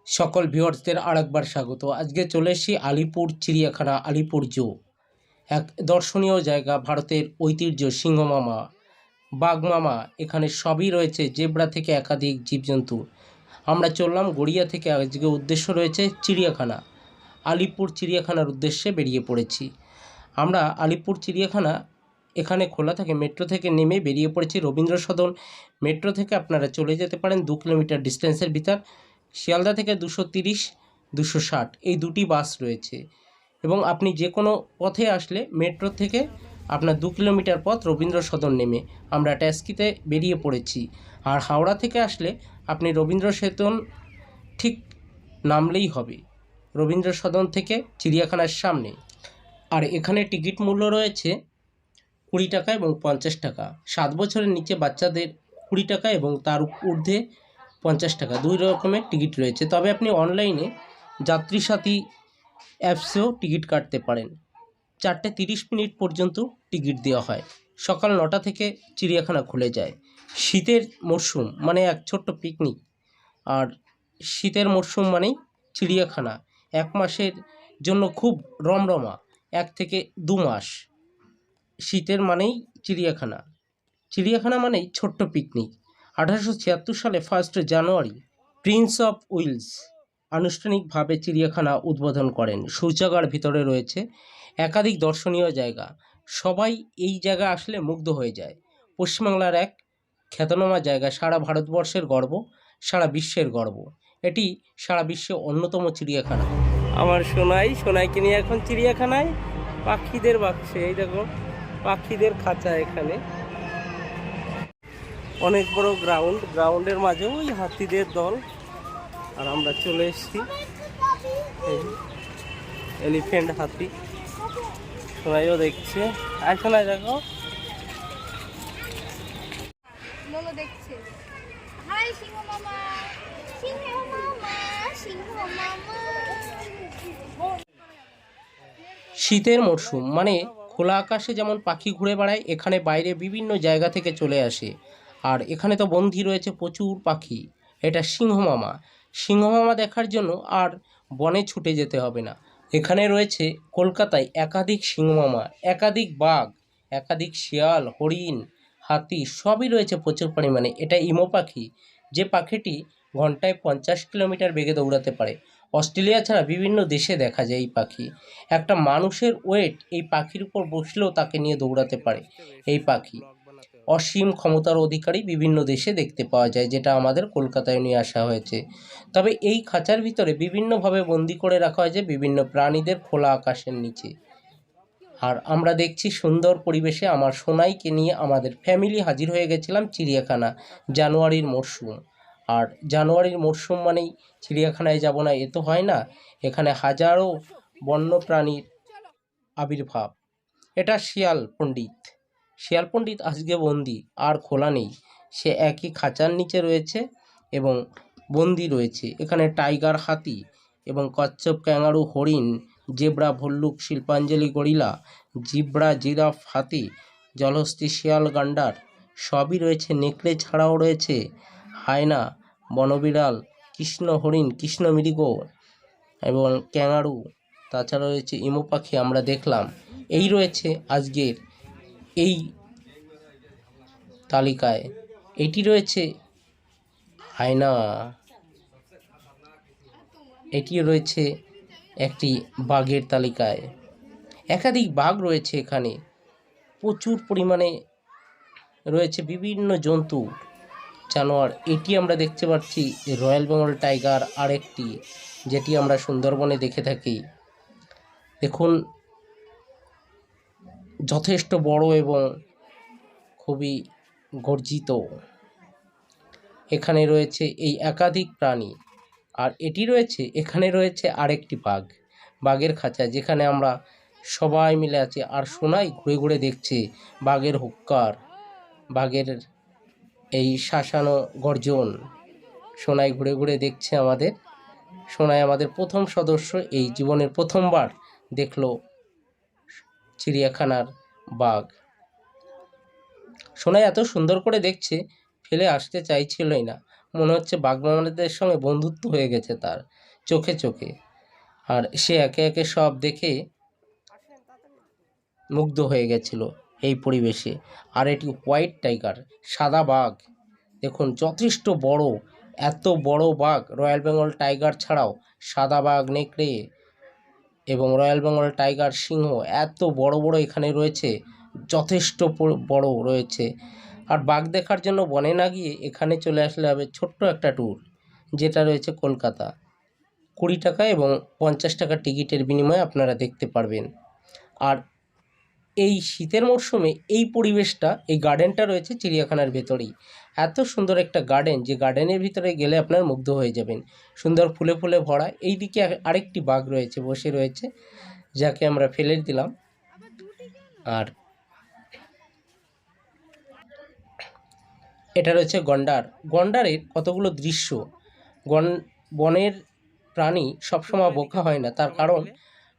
সকল ভিউয়ার্সদের আরেকবার স্বাগত। আজকে চলে এসেছি আলিপুর চিড়িয়াখানা, আলিপুর জু। এক দর্শনীয় জায়গা, ভারতের ঐতিহ্য, সিংহমামা, বাঘমামা, এখানে সবই রয়েছে, জেব্রা থেকে একাধিক জীবজন্তু। আমরা চললাম গড়িয়া থেকে। আজকে উদ্দেশ্য রয়েছে চিড়িয়াখানা, আলিপুর চিড়িয়াখানার উদ্দেশ্যে বেরিয়ে পড়েছি। আমরা আলিপুর চিড়িয়াখানা এখানে খোলা থাকে, মেট্রো থেকে নেমে বেরিয়ে পড়েছি রবীন্দ্র সদন। মেট্রো থেকে আপনারা চলে যেতে পারেন 2 কিলোমিটার ডিস্টেন্সের ভিতর। শিয়ালদা থেকে 230, 260 এই দুটি বাস রয়েছে, এবং আপনি যে কোনো পথে আসলে মেট্রো থেকে আপনার 2 কিলোমিটার পথ রবীন্দ্র সদন নেমে আমরা ট্যাক্সিতে বেরিয়ে পড়েছি। আর হাওড়া থেকে আসলে আপনি রবীন্দ্র সদন ঠিক নামলেই হবে, রবীন্দ্র সদন থেকে চিড়িয়াখানার সামনে। আর এখানে টিকিট মূল্য রয়েছে 20 টাকা এবং 50 টাকা। 7 বছরের নিচে বাচ্চাদের 20 টাকা এবং তার ঊর্ধ্বে 50 টাকা, 2 রকমের টিকিট রয়েছে। তবে আপনি অনলাইনে যাত্রী সাথী অ্যাপসেও টিকিট কাটতে পারেন। 4:30 পর্যন্ত টিকিট দেওয়া হয়। সকাল 9টা থেকে চিড়িয়াখানা খুলে যায়। শীতের মরশুম মানে এক ছোট্ট পিকনিক, আর শীতের মরশুম মানেই চিড়িয়াখানা। 1 মাসের জন্য খুব রমরমা, 1 থেকে 2 মাস। শীতের মানেই চিড়িয়াখানা, চিড়িয়াখানা মানেই ছোট্ট পিকনিক। 1876 সালে 1 জানুয়ারি প্রিন্স অফ উইলস আনুষ্ঠানিকভাবে চিড়িয়াখানা উদ্বোধন করেন। শৌচাগার ভিতরে রয়েছে, একাধিক দর্শনীয় জায়গা। সবাই এই জায়গা আসলে মুগ্ধ হয়ে যায়। পশ্চিমবাংলার এক খ্যাতনামা জায়গা, সারা ভারতবর্ষের গর্ব, সারা বিশ্বের গর্ব। এটি সারা বিশ্বে অন্যতম চিড়িয়াখানা। আমার সোনাইকে নিয়ে এখন চিড়িয়াখানায়, পাখিদের বাক্সে। এই দেখো পাখিদের খাঁচা। এখানে অনেক বড় গ্রাউন্ডের মাঝে ওই হাতিদের দল। আর আমরা চলে এসেছি এলিফ্যান্ট, হাতি। সোনাইও দেখছে। আর সোনাই দেখো দেখছে। হাই সিংহ মামা, সিংহ মামা, সিংহ মামা। শীতের মরশুম মানে খোলা আকাশে যেমন পাখি ঘুরে বেড়ায়, এখানে বাইরে বিভিন্ন জায়গা থেকে চলে আসে। আর এখানে তো বন্দী রয়েছে প্রচুর পাখি। এটা সিংহমামা। সিংহমামা দেখার জন্য আর বনে ছুটে যেতে হবে না। এখানে রয়েছে কলকাতায় একাধিক সিংহমামা, একাধিক বাঘ, একাধিক শিয়াল, হরিণ, হাতি, সবই রয়েছে প্রচুর পরিমাণে। এটা ইমো পাখি, যে পাখিটি ঘন্টায় 50 কিলোমিটার বেগে দৌড়াতে পারে। অস্ট্রেলিয়া ছাড়া বিভিন্ন দেশে দেখা যায় এই পাখি। একটা মানুষের ওয়েট এই পাখির উপর বসলেও তাকে নিয়ে দৌড়াতে পারে এই পাখি। অসীম ক্ষমতার অধিকারী বিভিন্ন দেশে দেখতে পাওয়া যায়, যেটা আমাদের কলকাতায় নিয়ে আসা হয়েছে। তবে এই খাঁচার ভিতরে বিভিন্নভাবে বন্দি করে রাখা হয়েছে বিভিন্ন প্রাণীদের খোলা আকাশের নিচে। আর আমরা দেখছি সুন্দর পরিবেশে আমার সোনাইকে নিয়ে আমাদের ফ্যামিলি হাজির হয়ে গেছিলাম চিড়িয়াখানা। জানুয়ারির মরশুম, আর জানুয়ারির মরশুম মানেই চিড়িয়াখানায় যাব না এ তো হয় না। এখানে হাজারো বন্য প্রাণীর আবির্ভাব। এটা শিয়াল পণ্ডিত আজকে বন্দি, আর খোলা নেই। সে একই খাঁচার নিচে রয়েছে এবং বন্দি রয়েছে। এখানে টাইগার, হাতি এবং কচ্ছপ, ক্যাঙ্গারু, হরিণ, জেব্রা, ভল্লুক, শিল্পাঞ্জলি, গরিলা, জিব্রা, জিরাফ, হাতি, জলহস্তী, শিয়াল, গান্ডার সবই রয়েছে। নেকড়ে ছাড়াও রয়েছে হায়না, বনবিড়াল, কৃষ্ণ হরিণ, কৃষ্ণ মৃগ এবং ক্যাঙ্গারু। তাছাড়া রয়েছে ইমু পাখি, আমরা দেখলাম। এই রয়েছে আজকের এই তালিকায়। এটি রয়েছে হায়না, এটিও রয়েছে একটি বাঘের তালিকায়। একাধিক বাঘ রয়েছে এখানে, প্রচুর পরিমাণে রয়েছে বিভিন্ন জন্তু, জানোয়ার। এটি আমরা দেখতে পাচ্ছি রয়্যাল বেঙ্গল টাইগার, আরেকটি যেটি আমরা সুন্দরবনে দেখে থাকি। দেখুন যথেষ্ট বড় এবং খুবই গর্জিত। এখানে রয়েছে এই একাধিক প্রাণী। আর এটি রয়েছে, এখানে রয়েছে আরেকটি বাঘের খাঁচা, যেখানে আমরা সবাই মিলে আছি। আর সোনাই ঘুরে ঘুরে দেখছে বাঘের হুক্কার, বাঘের এই শাসানো গর্জন। সোনাই ঘুরে ঘুরে দেখছে আমাদের। সোনাই আমাদের প্রথম সদস্য, এই জীবনের প্রথমবার দেখলো চিড়িয়াখানার বাঘ। সোনাই এত সুন্দর করে দেখছে, ফেলে আসতে চাইছিলই না। মনে হচ্ছে বাঘমামাদের সঙ্গে বন্ধুত্ব হয়ে গেছে তার চোখে চোখে। আর সে একে একে সব দেখে মুগ্ধ হয়ে গেছিল এই পরিবেশে। আর এটি হোয়াইট টাইগার, সাদা বাঘ, দেখুন যথেষ্ট বড়। এত বড় বাঘ রয়্যাল বেঙ্গল টাইগার ছাড়াও সাদা বাঘ, নেকড়ে এবং রয়্যাল বেঙ্গল টাইগার, সিংহ এত বড় বড় এখানে রয়েছে, যথেষ্ট বড় রয়েছে। আর বাঘ দেখার জন্য বনে না গিয়ে এখানে চলে আসলে হবে ছোট্ট একটা ট্যুর, যেটা রয়েছে কলকাতা। 20 টাকা এবং 50 টাকা টিকিটের বিনিময়ে আপনারা দেখতে পারবেন। আর এই শীতের মরশুমে এই পরিবেশটা, এই গার্ডেনটা রয়েছে চিড়িয়াখানার ভেতরেই। এত সুন্দর একটা গার্ডেন, যে গার্ডেনের ভিতরে গেলে আপনার মুগ্ধ হয়ে যাবেন। সুন্দর ফুলে ফুলে ভরা। এই দিকে আরেকটি বাঘ রয়েছে, বসে রয়েছে, যাকে আমরা ফেলে দিলাম। আর এটা রয়েছে গন্ডার। গন্ডারের কতগুলো দৃশ্য। বনের প্রাণী সবসময় বোকা হয় না, তার কারণ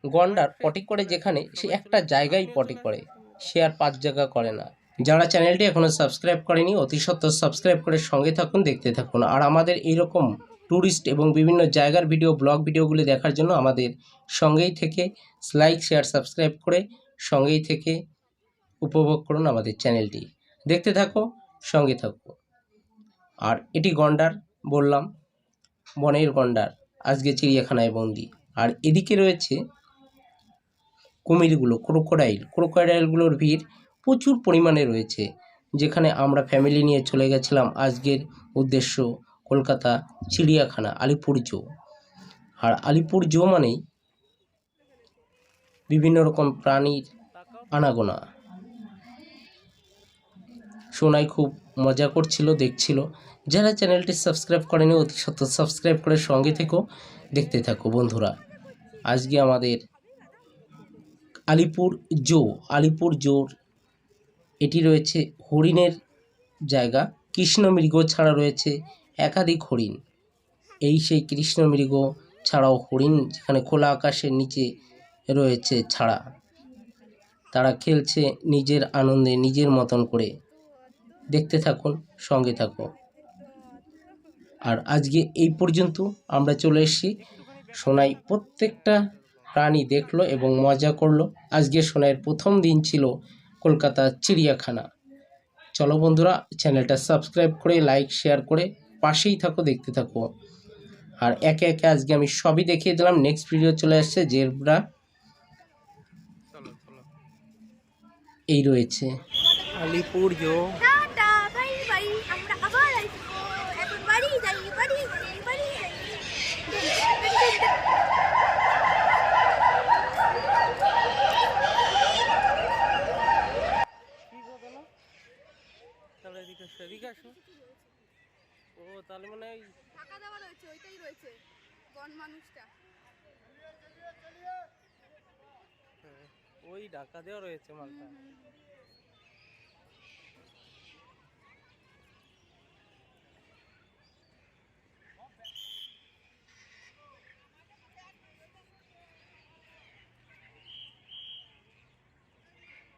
গন্ডার পটি করে যেখানে, সে একটা জায়গায় পটি করে, সে আর 5 জায়গা করে না। যারা চ্যানেলটি এখনও সাবস্ক্রাইব করেনি অতি সত্ত্বর সাবস্ক্রাইব করে সঙ্গে থাকুন, দেখতে থাকুন। আর আমাদের এইরকম ট্যুরিস্ট এবং বিভিন্ন জায়গার ভিডিও, ব্লগ ভিডিওগুলি দেখার জন্য আমাদের সঙ্গেই থেকে লাইক, শেয়ার, সাবস্ক্রাইব করে সঙ্গেই থেকে উপভোগ করুন আমাদের চ্যানেলটি। দেখতে থাকো, সঙ্গে থাকো। আর এটি গন্ডার, বললাম বনের গন্ডার আজকে চিড়িয়াখানায় বন্দি। আর এদিকে রয়েছে কুমিরগুলো, ক্রোকোডাইলগুলোর ভিড় প্রচুর পরিমাণে রয়েছে, যেখানে আমরা ফ্যামিলি নিয়ে চলে গেছিলাম। আজকের উদ্দেশ্য কলকাতা চিড়িয়াখানা, আলিপুর জু। আর আলিপুর জু মানেই বিভিন্ন রকম প্রাণীর আনাগোনা। সোনাই খুব মজা করছিল, দেখছিল। যারা চ্যানেলটি সাবস্ক্রাইব করেনি অতি সত্ত্বর সাবস্ক্রাইব করে সঙ্গে থেকো, দেখতে থাকো বন্ধুরা। আজকে আমাদের আলিপুর জুর এটি রয়েছে হরিণের জায়গা। কৃষ্ণমৃগ ছাড়া রয়েছে একাধিক হরিণ। এই সেই কৃষ্ণমৃগ ছাড়াও হরিণ, যেখানে খোলা আকাশের নিচে রয়েছে ছাড়া। তারা খেলছে নিজের আনন্দে, নিজের মতন করে। দেখতে থাকুন, সঙ্গে থাকো। আর আজকে এই পর্যন্ত আমরা চলে এসেছি। সোনাই প্রত্যেকটা প্রাণী দেখলো এবং মজা করলো। আজকে সোনাইয়ের প্রথম দিন ছিল কলকাতা চিড়িয়াখানা। চলো বন্ধুরা, চ্যানেলটা সাবস্ক্রাইব করে লাইক শেয়ার করে পাশেই থাকো, দেখতে থাকো। আর একে একে আজকে আমি সবই দেখিয়ে দিলাম। নেক্সট ভিডিও চলে আসছে জেব্রা, এই রয়েছে আলিপুর জু। টাটা, বাই বাই, আমরা আবার আসবো। এখন বাড়ি যাই, বাড়ি যাই, বাড়ি যাই। তাহলে এদিকে আসো। ও তাহলে মানে টাকা দেওয়া রয়েছে, ওইটাই রয়েছে গন মানুষটা। ওই ঢাকা দেওয়া রয়েছে মালটা।